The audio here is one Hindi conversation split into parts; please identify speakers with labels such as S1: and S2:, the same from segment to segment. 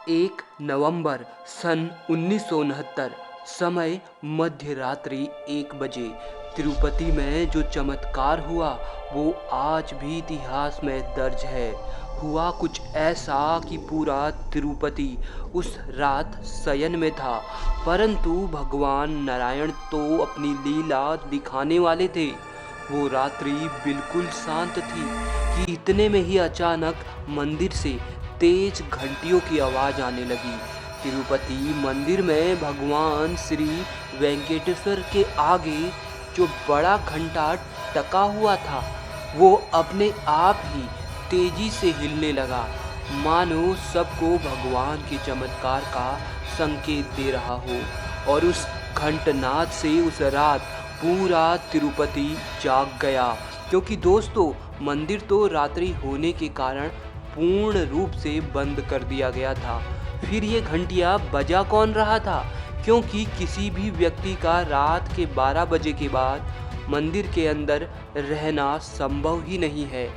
S1: 1 नवंबर सन 1969। समय मध्य रात्रि 1 बजे। तिरुपति में जो चमत्कार हुआ वो आज भी इतिहास में दर्ज है। हुआ कुछ ऐसा कि पूरा तिरुपति उस रात शयन में था, परंतु भगवान नारायण तो अपनी लीला दिखाने वाले थे। वो रात्रि बिल्कुल शांत थी कि इतने में ही अचानक मंदिर से तेज घंटियों की आवाज आने लगी। तिरुपति मंदिर में भगवान श्री वेंकटेश्वर के आगे जो बड़ा घंटा टका हुआ था वो अपने आप ही तेजी से हिलने लगा, मानो सबको भगवान के चमत्कार का संकेत दे रहा हो। और उस घंटनाद से उस रात पूरा तिरुपति जाग गया, क्योंकि दोस्तों मंदिर तो रात्रि होने के कारण पूर्ण रूप से बंद कर दिया गया था। फिर ये घंटियां बजा कौन रहा था, क्योंकि किसी भी व्यक्ति का रात के 12 बजे के बाद मंदिर के अंदर रहना संभव ही नहीं है।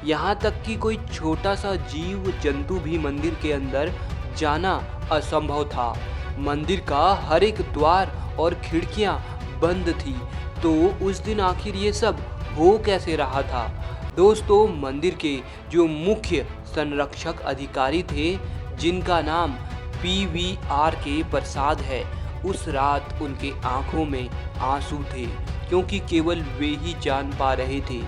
S1: यहाँ तक कि कोई छोटा सा जीव जंतु भी मंदिर के अंदर जाना असंभव था। मंदिर का हर एक द्वार और खिड़कियां बंद थी। तो उस दिन आखिर ये सब हो कैसे रहा था? दोस्तों मंदिर के जो मुख्य संरक्षक अधिकारी थे, जिनका नाम PVR के प्रसाद है, उस रात उनके आंखों में आंसू थे, क्योंकि केवल वे ही जान पा रहे थे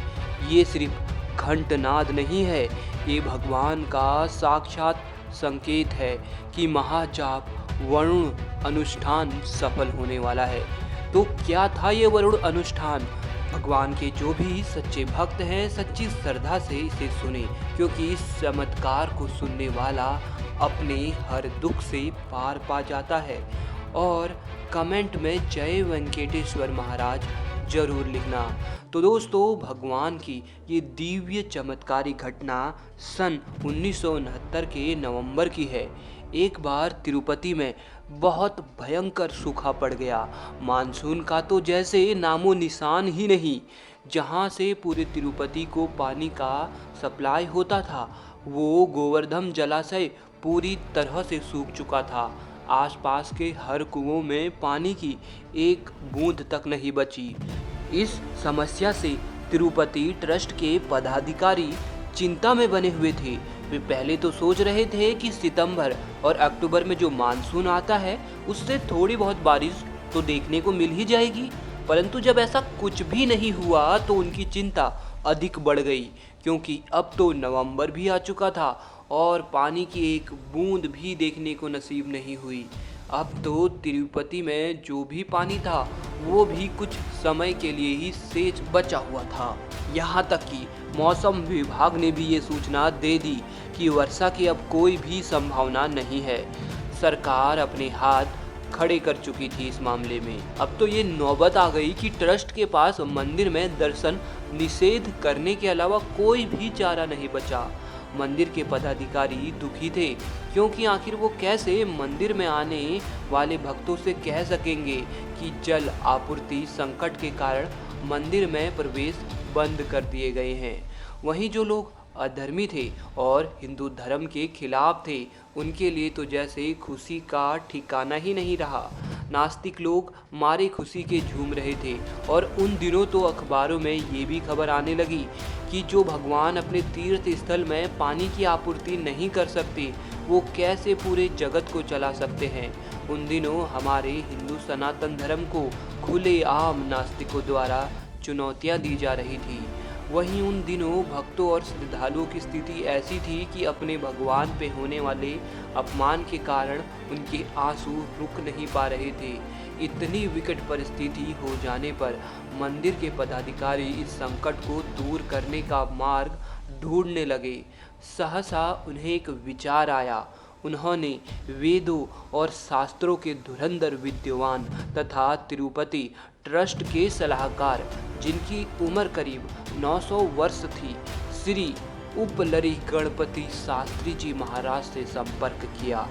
S1: ये सिर्फ घंटनाद नहीं है, ये भगवान का साक्षात संकेत है कि महाजाप वरुण अनुष्ठान सफल होने वाला है। तो क्या था ये वरुण अनुष्ठान? भगवान के जो भी सच्चे भक्त हैं सच्ची श्रद्धा से इसे सुने, क्योंकि इस चमत्कार को सुनने वाला अपने हर दुख से पार पा जाता है। और कमेंट में जय वेंकटेश्वर महाराज जरूर लिखना। तो दोस्तों भगवान की ये दिव्य चमत्कारी घटना सन 1969 के नवंबर की है। एक बार तिरुपति में बहुत भयंकर सूखा पड़ गया। मानसून का तो जैसे नामो निशान ही नहीं। जहाँ से पूरे तिरुपति को पानी का सप्लाई होता था वो गोवर्धन जलाशय पूरी तरह से सूख चुका था। आसपास के हर कुओं में पानी की एक बूंद तक नहीं बची। इस समस्या से तिरुपति ट्रस्ट के पदाधिकारी चिंता में बने हुए थे। वे पहले तो सोच रहे थे कि सितंबर और अक्टूबर में जो मानसून आता है उससे थोड़ी बहुत बारिश तो देखने को मिल ही जाएगी, परंतु जब ऐसा कुछ भी नहीं हुआ तो उनकी चिंता अधिक बढ़ गई, क्योंकि अब तो नवंबर भी आ चुका था और पानी की एक बूंद भी देखने को नसीब नहीं हुई। अब तो तिरुपति में जो भी पानी था वो भी कुछ समय के लिए ही शेष बचा हुआ था। यहाँ तक कि मौसम विभाग ने भी ये सूचना दे दी कि वर्षा की अब कोई भी संभावना नहीं है। सरकार अपने हाथ खड़े कर चुकी थी इस मामले में। अब तो ये नौबत आ गई कि ट्रस्ट के पास मंदिर में दर्शन निषेध करने के अलावा कोई भी चारा नहीं बचा। मंदिर के पदाधिकारी दुखी थे, क्योंकि आखिर वो कैसे मंदिर में आने वाले भक्तों से कह सकेंगे कि जल आपूर्ति संकट के कारण मंदिर में प्रवेश बंद कर दिए गए हैं। वहीं जो लोग अधर्मी थे और हिंदू धर्म के खिलाफ थे उनके लिए तो जैसे खुशी का ठिकाना ही नहीं रहा। नास्तिक लोग मारे खुशी के झूम रहे थे और उन दिनों तो अखबारों में ये भी खबर आने लगी कि जो भगवान अपने तीर्थ स्थल में पानी की आपूर्ति नहीं कर सकते वो कैसे पूरे जगत को चला सकते हैं। उन दिनों हमारे हिंदू सनातन धर्म को खुलेआम नास्तिकों द्वारा चुनौतियां दी जा रही थी। वहीं उन दिनों भक्तों और श्रद्धालुओं की स्थिति ऐसी थी कि अपने भगवान पे होने वाले अपमान के कारण उनके आंसू रुक नहीं पा रहे थे। इतनी विकट परिस्थिति हो जाने पर मंदिर के पदाधिकारी इस संकट को दूर करने का मार्ग ढूंढने लगे। सहसा उन्हें एक विचार आया। उन्होंने वेदों और शास्त्रों के धुरंधर विद्वान तथा तिरुपति ट्रस्ट के सलाहकार, जिनकी उम्र करीब 900 वर्ष थी, श्री उपलरी गणपति शास्त्री जी महाराज से संपर्क किया।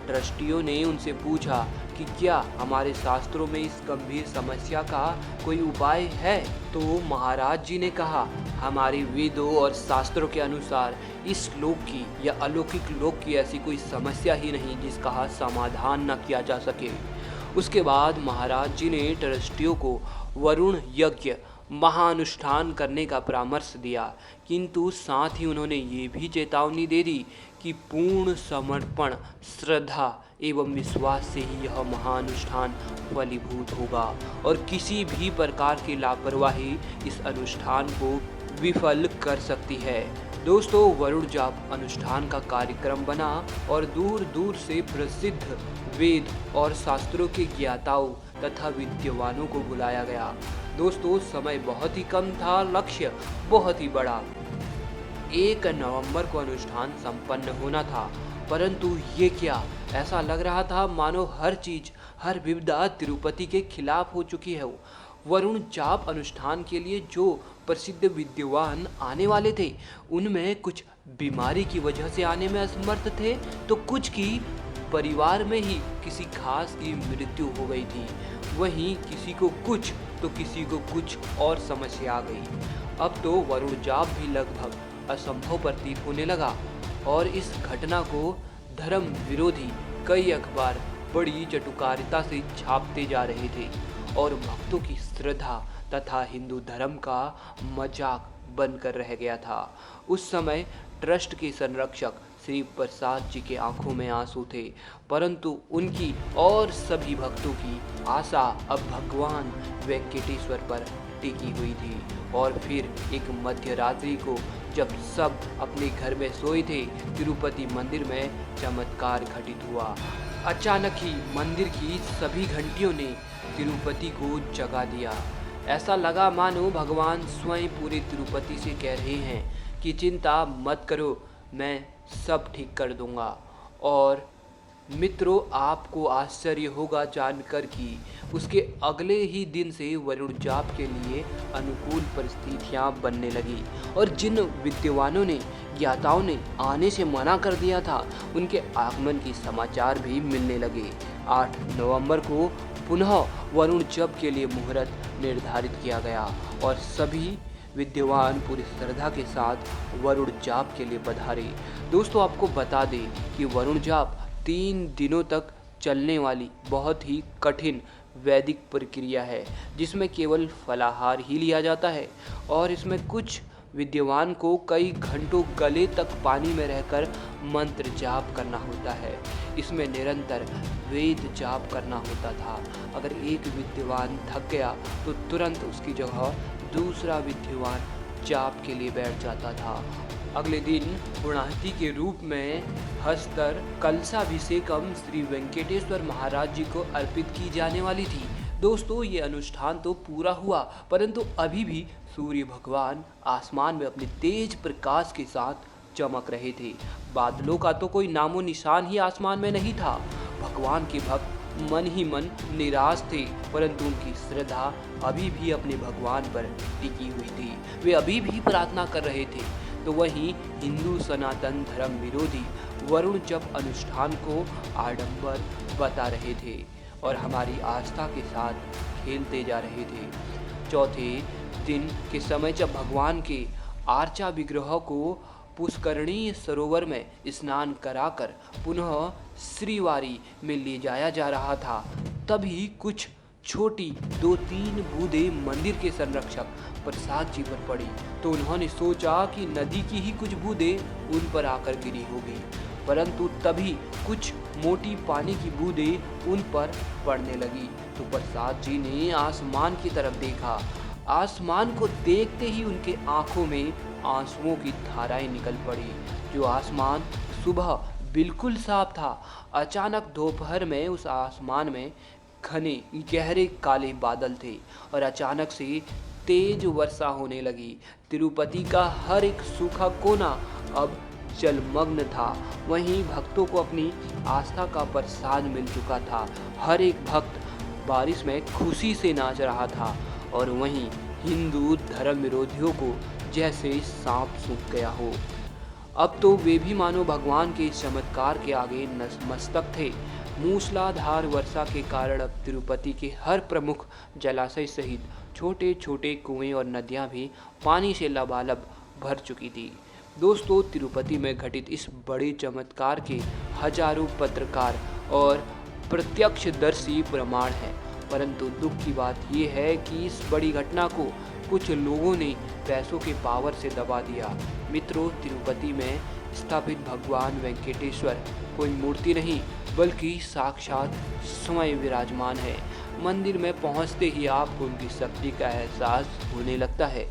S1: ट्रस्टियों ने उनसे पूछा कि क्या हमारे शास्त्रों में इस गंभीर समस्या का कोई उपाय है। तो महाराज जी ने कहा, हमारे वेदों और शास्त्रों के अनुसार इस लोक की या अलौकिक लोक की ऐसी कोई समस्या ही नहीं जिसका समाधान न किया जा सके। उसके बाद महाराज जी ने ट्रस्टियों को वरुण यज्ञ महाअनुष्ठान करने का परामर्श दिया, किंतु साथ ही उन्होंने ये भी चेतावनी दे दी कि पूर्ण समर्पण, श्रद्धा एवं विश्वास से ही यह महाअनुष्ठान फलीभूत होगा और किसी भी प्रकार की लापरवाही इस अनुष्ठान को विफल कर सकती है। दोस्तों, वरुण जाप अनुष्ठान का कार्यक्रम बना और दूर दूर से प्रसिद्ध वेद और शास्त्रों के ज्ञाताओं तथा विद्वानों को बुलाया गया। दोस्तों, समय बहुत ही कम था, लक्ष्य बहुत ही बड़ा। 1 नवंबर को अनुष्ठान संपन्न होना था, परंतु ये क्या, ऐसा लग रहा था मानो हर चीज, हर विविधता तिरुपति के खिलाफ हो चुकी है। वरुण जाप अनुष्ठान के लिए जो प्रसिद्ध विद्वान आने वाले थे, उनमें कुछ बीमारी की वजह से आने में असमर्थ थे, तो कुछ की परिवार में ही किसी खास की मृत्यु हो गई थी। वहीं किसी को कुछ तो किसी को कुछ और समस्या आ गई। अब तो वरुण जाप भी लगभग असंभव प्रतीत होने लगा और इस घटना को धर्म विरोधी कई अखबार बड़ी चटुकारिता से छापते जा रहे थे और भक्तों की श्रद्धा तथा हिंदू धर्म का मजाक बनकर रह गया था। उस समय ट्रस्ट के संरक्षक श्री प्रसाद जी के आंखों में आंसू थे, परंतु उनकी और सभी भक्तों की आशा अब भगवान वेंकटेश्वर पर टिकी हुई थी। और फिर एक मध्य रात्रि को जब सब अपने घर में सोए थे, तिरुपति मंदिर में चमत्कार घटित हुआ। अचानक ही मंदिर की सभी घंटियों ने तिरुपति को जगा दिया। ऐसा लगा मानो भगवान स्वयं पूरे तिरुपति से कह रहे हैं कि चिंता मत करो, मैं सब ठीक कर दूंगा। और मित्रों, आपको आश्चर्य होगा जानकर कि उसके अगले ही दिन से वरुण जाप के लिए अनुकूल परिस्थितियां बनने लगी और जिन विद्वानों ने, ज्ञाताओं ने आने से मना कर दिया था, उनके आगमन की समाचार भी मिलने लगे। 8 नवंबर को पुनः वरुण जाप के लिए मुहूर्त निर्धारित किया गया और सभी विद्वान पूरी श्रद्धा के साथ वरुण जाप के लिए पधारे। दोस्तों, आपको बता दें कि वरुण जाप 3 दिनों तक चलने वाली बहुत ही कठिन वैदिक प्रक्रिया है, जिसमें केवल फलाहार ही लिया जाता है और इसमें कुछ विद्वान को कई घंटों गले तक पानी में रहकर मंत्र जाप करना होता है। इसमें निरंतर वेद जाप करना होता था। अगर एक विद्वान थक गया तो तुरंत उसकी जगह दूसरा विद्वान जाप के लिए बैठ जाता था। अगले दिन पूर्णाहुति के रूप में हस्तर कलशाभिषेकम श्री वेंकटेश्वर महाराज जी को अर्पित की जाने वाली थी। दोस्तों, ये अनुष्ठान तो पूरा हुआ, परंतु अभी भी सूर्य भगवान आसमान में अपने तेज प्रकाश के साथ चमक रहे थे। बादलों का तो कोई नामो निशान ही आसमान में नहीं था। भगवान के भक्त मन ही मन निराश थे, परंतु उनकी श्रद्धा अभी भी अपने भगवान पर टिकी हुई थी। वे अभी भी प्रार्थना कर रहे थे। तो वहीं हिंदू सनातन धर्म विरोधी वरुण जाप अनुष्ठान को आडंबर बता रहे थे और हमारी आस्था के साथ खेलते जा रहे थे। चौथे दिन के समय जब भगवान के आर्चा विग्रह को पुष्करणी सरोवर में स्नान कराकर पुनः श्रीवारी में ले जाया जा रहा था, तभी कुछ छोटी 2-3 बूंदें मंदिर के संरक्षक प्रसाद जी पर पड़ी। तो उन्होंने सोचा कि नदी की ही कुछ बूंदें उन पर आकर गिरी होगी, परंतु तभी कुछ मोटी पानी की बूंदें उन पर पड़ने लगी। तो प्रसाद जी ने आसमान की तरफ देखा। आसमान को देखते ही उनके आंखों में आंसुओं की धाराएं निकल पड़ी। जो आसमान सुबह बिल्कुल साफ था, अचानक दोपहर में उस आसमान में घने गहरे काले बादल थे और अचानक से तेज वर्षा होने लगी। तिरुपति का हर एक सूखा कोना अब जलमग्न था। वहीं भक्तों को अपनी आस्था का प्रसाद मिल चुका था। हर एक भक्त बारिश में खुशी से नाच रहा था और वहीं हिंदू धर्म विरोधियों को जैसे सांप सूख गया हो। अब तो वे भी मानो भगवान के इस चमत्कार के आगे नतमस्तक थे। मूसलाधार वर्षा के कारण अब तिरुपति के हर प्रमुख जलाशय सहित छोटे छोटे कुएं और नदियां भी पानी से लबालब भर चुकी थी। दोस्तों, तिरुपति में घटित इस बड़े चमत्कार के हजारों पत्रकार और प्रत्यक्षदर्शी प्रमाण हैं, परंतु दुख की बात यह है कि इस बड़ी घटना को कुछ लोगों ने पैसों के पावर से दबा दिया। मित्रों, तिरुपति में स्थापित भगवान वेंकटेश्वर कोई मूर्ति नहीं बल्कि साक्षात स्वयं विराजमान है। मंदिर में पहुंचते ही आपको उनकी शक्ति का एहसास होने लगता है।